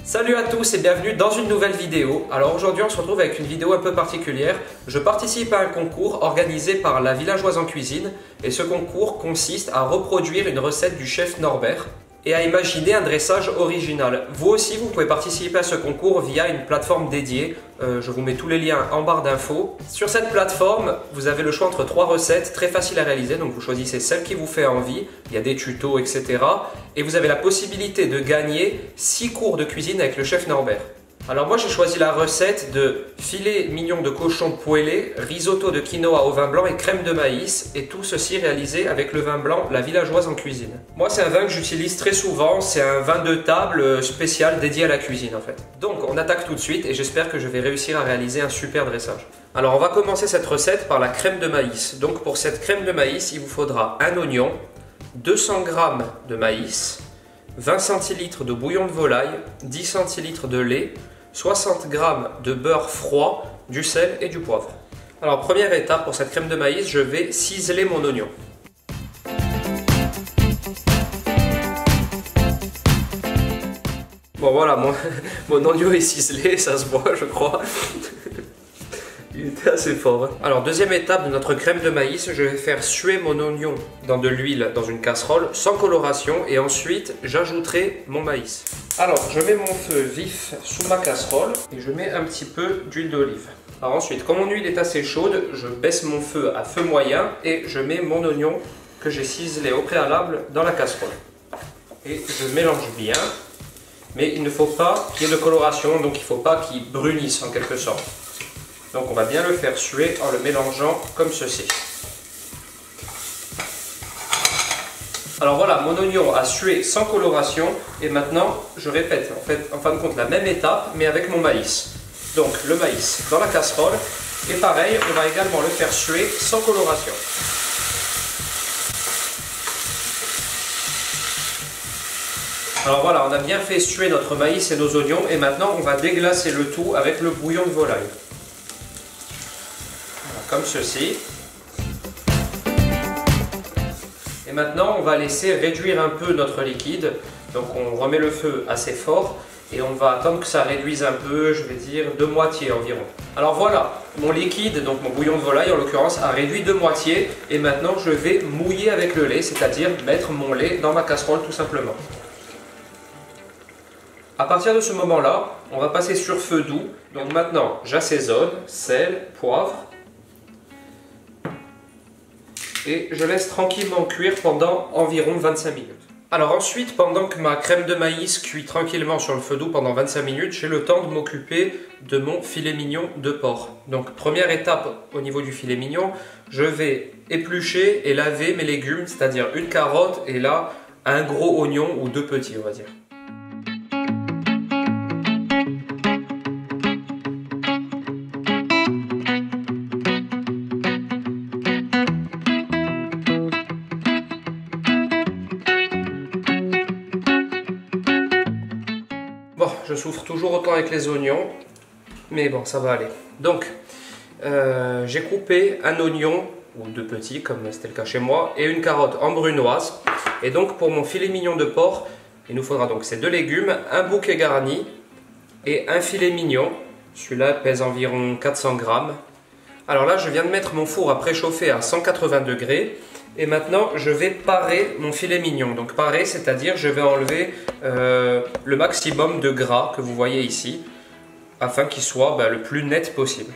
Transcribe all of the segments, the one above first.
Salut à tous et bienvenue dans une nouvelle vidéo. Alors aujourd'hui on se retrouve avec une vidéo un peu particulière. Je participe à un concours organisé par la Villageoise en cuisine et ce concours consiste à reproduire une recette du chef Norbert et à imaginer un dressage original. Vous aussi vous pouvez participer à ce concours via une plateforme dédiée. Je vous mets tous les liens en barre d'infos. Sur cette plateforme, vous avez le choix entre 3 recettes très faciles à réaliser. Donc vous choisissez celle qui vous fait envie. Il y a des tutos, etc. Et vous avez la possibilité de gagner 6 cours de cuisine avec le chef Norbert. Alors moi j'ai choisi la recette de filet mignon de cochon poêlé, risotto de quinoa au vin blanc et crème de maïs, et tout ceci réalisé avec le vin blanc La Villageoise en cuisine. Moi c'est un vin que j'utilise très souvent, c'est un vin de table spécial dédié à la cuisine en fait. Donc on attaque tout de suite et j'espère que je vais réussir à réaliser un super dressage. Alors on va commencer cette recette par la crème de maïs. Donc pour cette crème de maïs il vous faudra un oignon, 200 g de maïs, 20 cl de bouillon de volaille, 10 cl de lait, 60 g de beurre froid, du sel et du poivre. Alors première étape pour cette crème de maïs, je vais ciseler mon oignon. Bon voilà, mon oignon est ciselé, ça se voit je crois. Il était assez fort. Hein. Alors deuxième étape de notre crème de maïs, je vais faire suer mon oignon dans de l'huile dans une casserole sans coloration et ensuite j'ajouterai mon maïs. Alors je mets mon feu vif sous ma casserole et je mets un petit peu d'huile d'olive. Alors ensuite, quand mon huile est assez chaude, je baisse mon feu à feu moyen et je mets mon oignon que j'ai ciselé au préalable dans la casserole. Et je mélange bien, mais il ne faut pas qu'il y ait de coloration, donc il ne faut pas qu'il brunisse en quelque sorte. Donc on va bien le faire suer en le mélangeant comme ceci. Alors voilà, mon oignon a sué sans coloration et maintenant je répète en fin de compte la même étape mais avec mon maïs. Donc le maïs dans la casserole et pareil on va également le faire suer sans coloration. Alors voilà, on a bien fait suer notre maïs et nos oignons et maintenant on va déglacer le tout avec le bouillon de volaille. Comme ceci. Et maintenant on va laisser réduire un peu notre liquide. Donc on remet le feu assez fort et on va attendre que ça réduise un peu, je vais dire de moitié environ. Alors voilà, mon liquide, donc mon bouillon de volaille en l'occurrence, a réduit de moitié et maintenant je vais mouiller avec le lait, c'est-à-dire mettre mon lait dans ma casserole tout simplement. À partir de ce moment-là, on va passer sur feu doux. Donc maintenant j'assaisonne, sel, poivre. Et je laisse tranquillement cuire pendant environ 25 minutes. Alors ensuite, pendant que ma crème de maïs cuit tranquillement sur le feu doux pendant 25 minutes, j'ai le temps de m'occuper de mon filet mignon de porc. Donc première étape au niveau du filet mignon, je vais éplucher et laver mes légumes, c'est-à-dire une carotte et là un gros oignon ou 2 petits on va dire. Bon, je souffre toujours autant avec les oignons, mais bon, ça va aller. Donc, j'ai coupé un oignon, ou 2 petits, comme c'était le cas chez moi, et une carotte en brunoise. Et donc, pour mon filet mignon de porc, il nous faudra donc ces 2 légumes, un bouquet garni et un filet mignon. Celui-là pèse environ 400 grammes. Alors là, je viens de mettre mon four à préchauffer à 180 degrés. Et maintenant, je vais parer mon filet mignon. Donc parer, c'est-à-dire je vais enlever le maximum de gras que vous voyez ici, afin qu'il soit le plus net possible.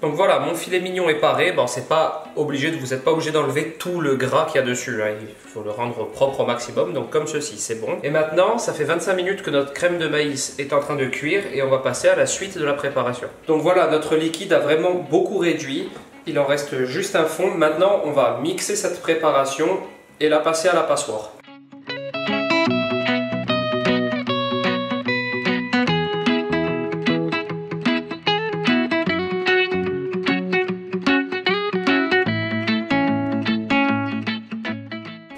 Donc voilà, mon filet mignon est paré. Bon, c'est pas obligé, vous n'êtes pas obligé d'enlever tout le gras qu'il y a dessus. Hein. Il faut le rendre propre au maximum, donc comme ceci, c'est bon. Et maintenant, ça fait 25 minutes que notre crème de maïs est en train de cuire et on va passer à la suite de la préparation. Donc voilà, notre liquide a vraiment beaucoup réduit. Il en reste juste un fond. Maintenant, on va mixer cette préparation et la passer à la passoire.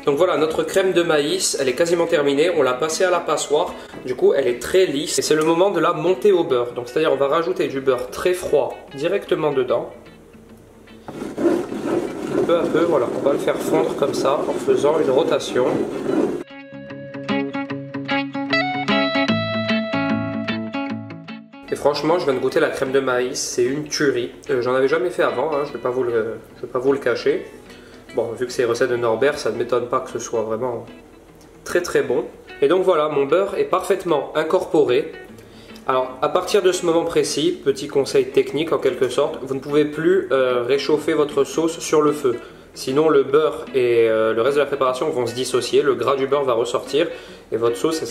Donc voilà, voilà, notre crème de maïs, elle est quasiment terminée. On l'a passée à la passoire. Du coup, elle est très lisse. Et c'est le moment de la monter au beurre. Donc, c'est-à-dire, on va rajouter du beurre très froid directement dedans. Peu à peu, voilà, on va le faire fondre comme ça en faisant une rotation. Et franchement, je viens de goûter la crème de maïs, c'est une tuerie. J'en avais jamais fait avant, hein, je vais pas vous le cacher. Bon, vu que c'est recette de Norbert, ça ne m'étonne pas que ce soit vraiment très très bon. Et donc voilà, mon beurre est parfaitement incorporé. Alors, à partir de ce moment précis, petit conseil technique en quelque sorte, vous ne pouvez plus réchauffer votre sauce sur le feu. Sinon, le beurre et le reste de la préparation vont se dissocier, le gras du beurre va ressortir et votre sauce elle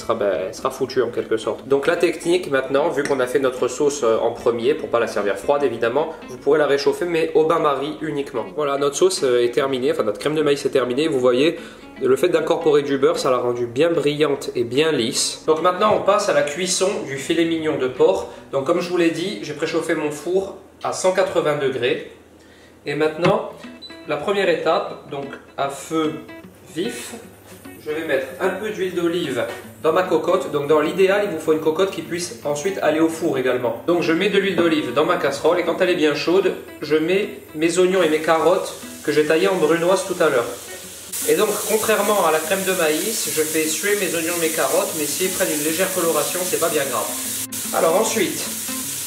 sera foutue en quelque sorte. Donc la technique maintenant, vu qu'on a fait notre sauce en premier, pour ne pas la servir froide évidemment, vous pourrez la réchauffer mais au bain-marie uniquement. Voilà, notre sauce est terminée, enfin notre crème de maïs est terminée, vous voyez, le fait d'incorporer du beurre, ça l'a rendue bien brillante et bien lisse. Donc maintenant on passe à la cuisson du filet mignon de porc. Donc comme je vous l'ai dit, j'ai préchauffé mon four à 180 degrés. Et maintenant, la première étape, donc à feu vif, je vais mettre un peu d'huile d'olive dans ma cocotte. Donc dans l'idéal, il vous faut une cocotte qui puisse ensuite aller au four également. Donc je mets de l'huile d'olive dans ma casserole et quand elle est bien chaude, je mets mes oignons et mes carottes que j'ai taillées en brunoise tout à l'heure. Et donc contrairement à la crème de maïs, je fais suer mes oignons et mes carottes, mais s'ils prennent une légère coloration, c'est pas bien grave. Alors ensuite,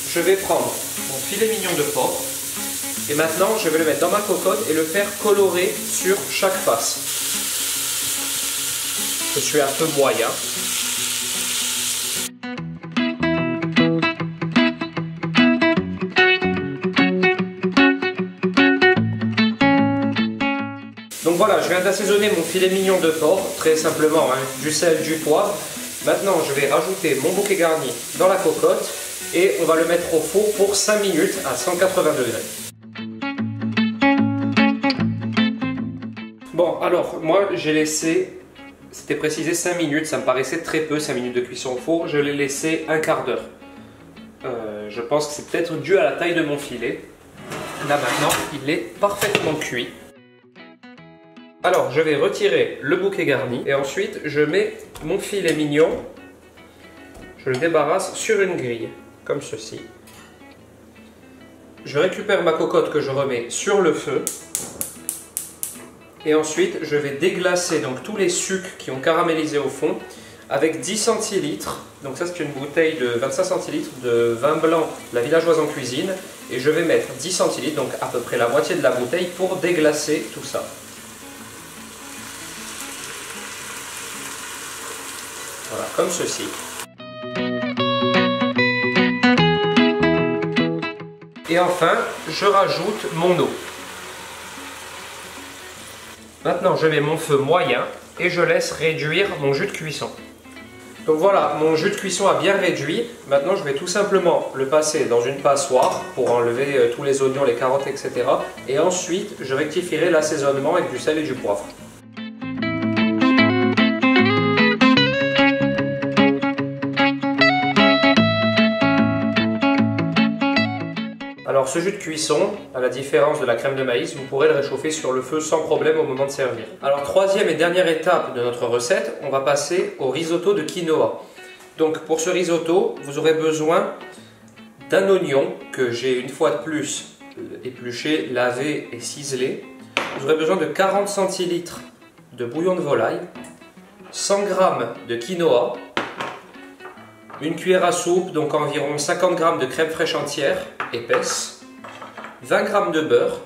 je vais prendre mon filet mignon de porc. Et maintenant, je vais le mettre dans ma cocotte et le faire colorer sur chaque face. Je suis un peu moyen. Donc voilà, je viens d'assaisonner mon filet mignon de porc, très simplement, hein, du sel, du poivre. Maintenant, je vais rajouter mon bouquet garni dans la cocotte et on va le mettre au four pour 5 minutes à 180 degrés. Bon, alors, moi, j'ai laissé, c'était précisé 5 minutes, ça me paraissait très peu, 5 minutes de cuisson au four, je l'ai laissé un quart d'heure. Je pense que c'est peut-être dû à la taille de mon filet. Là, maintenant, il est parfaitement cuit. Alors, je vais retirer le bouquet garni et ensuite, je mets mon filet mignon, je le débarrasse sur une grille, comme ceci. Je récupère ma cocotte que je remets sur le feu. Et ensuite, je vais déglacer donc tous les sucs qui ont caramélisé au fond avec 10 centilitres. Donc ça, c'est une bouteille de 25 centilitres de vin blanc, la villageoise en cuisine. Et je vais mettre 10 centilitres, donc à peu près la moitié de la bouteille, pour déglacer tout ça. Voilà, comme ceci. Et enfin, je rajoute mon eau. Maintenant, je mets mon feu moyen et je laisse réduire mon jus de cuisson. Donc voilà, mon jus de cuisson a bien réduit. Maintenant, je vais tout simplement le passer dans une passoire pour enlever tous les oignons, les carottes, etc. Et ensuite, je rectifierai l'assaisonnement avec du sel et du poivre. Alors ce jus de cuisson, à la différence de la crème de maïs, vous pourrez le réchauffer sur le feu sans problème au moment de servir. Alors troisième et dernière étape de notre recette, on va passer au risotto de quinoa. Donc pour ce risotto, vous aurez besoin d'un oignon que j'ai une fois de plus épluché, lavé et ciselé. Vous aurez besoin de 40 centilitres de bouillon de volaille, 100 g de quinoa, une cuillère à soupe, donc environ 50 g de crème fraîche entière, épaisse, 20 g de beurre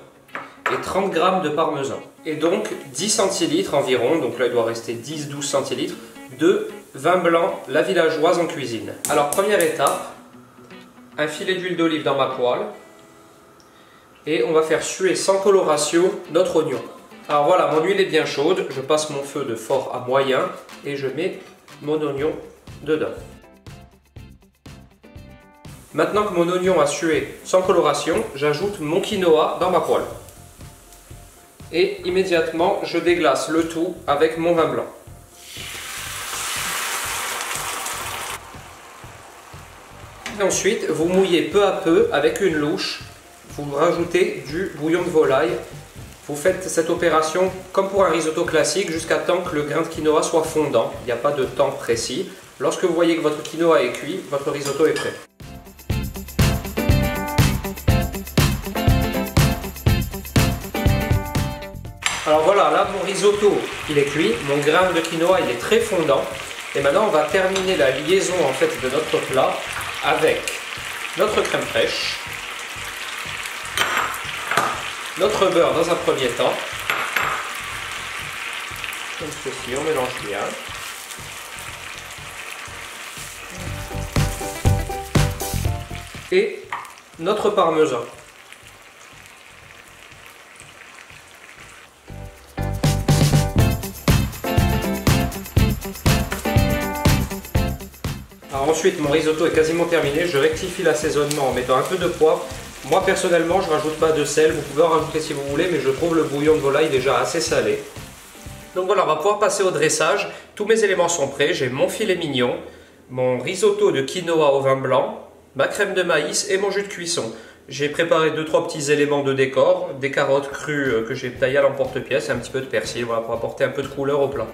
et 30 g de parmesan. Et donc 10 centilitres environ, donc là il doit rester 10-12 centilitres, de vin blanc, la villageoise en cuisine. Alors première étape, un filet d'huile d'olive dans ma poêle et on va faire suer sans coloration notre oignon. Alors voilà, mon huile est bien chaude, je passe mon feu de fort à moyen et je mets mon oignon dedans. Maintenant que mon oignon a sué sans coloration, j'ajoute mon quinoa dans ma poêle. Et immédiatement, je déglace le tout avec mon vin blanc. Et ensuite, vous mouillez peu à peu avec une louche. Vous rajoutez du bouillon de volaille Vous faites cette opération comme pour un risotto classique jusqu'à temps que le grain de quinoa soit fondant. Il n'y a pas de temps précis. Lorsque vous voyez que votre quinoa est cuit, votre risotto est prêt. Alors voilà, là mon risotto il est cuit, mon grain de quinoa il est très fondant. Et maintenant on va terminer la liaison en fait de notre plat avec notre crème fraîche, notre beurre dans un premier temps, comme ceci, on mélange bien. Et notre parmesan. Alors ensuite, mon risotto est quasiment terminé. Je rectifie l'assaisonnement en mettant un peu de poivre. Moi personnellement, je ne rajoute pas de sel. Vous pouvez en rajouter si vous voulez, mais je trouve le bouillon de volaille déjà assez salé. Donc voilà, on va pouvoir passer au dressage. Tous mes éléments sont prêts. J'ai mon filet mignon, mon risotto de quinoa au vin blanc, ma crème de maïs et mon jus de cuisson. J'ai préparé 2-3 petits éléments de décor, des carottes crues que j'ai taillées à l'emporte-pièce et un petit peu de persil, voilà, pour apporter un peu de couleur au plat.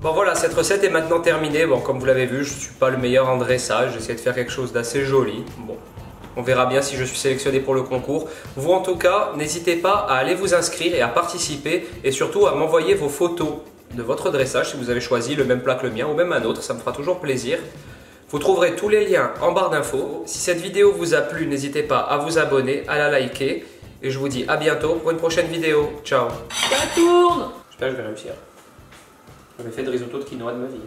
Bon voilà, cette recette est maintenant terminée. Bon, comme vous l'avez vu, je ne suis pas le meilleur en dressage. J'essaie de faire quelque chose d'assez joli. Bon, on verra bien si je suis sélectionné pour le concours. Vous en tout cas, n'hésitez pas à aller vous inscrire et à participer. Et surtout à m'envoyer vos photos de votre dressage si vous avez choisi le même plat que le mien ou même un autre. Ça me fera toujours plaisir. Vous trouverez tous les liens en barre d'infos. Si cette vidéo vous a plu, n'hésitez pas à vous abonner, à la liker. Et je vous dis à bientôt pour une prochaine vidéo. Ciao. Ça tourne! J'espère que je vais réussir. J'avais fait de risotto de quinoa de ma vie.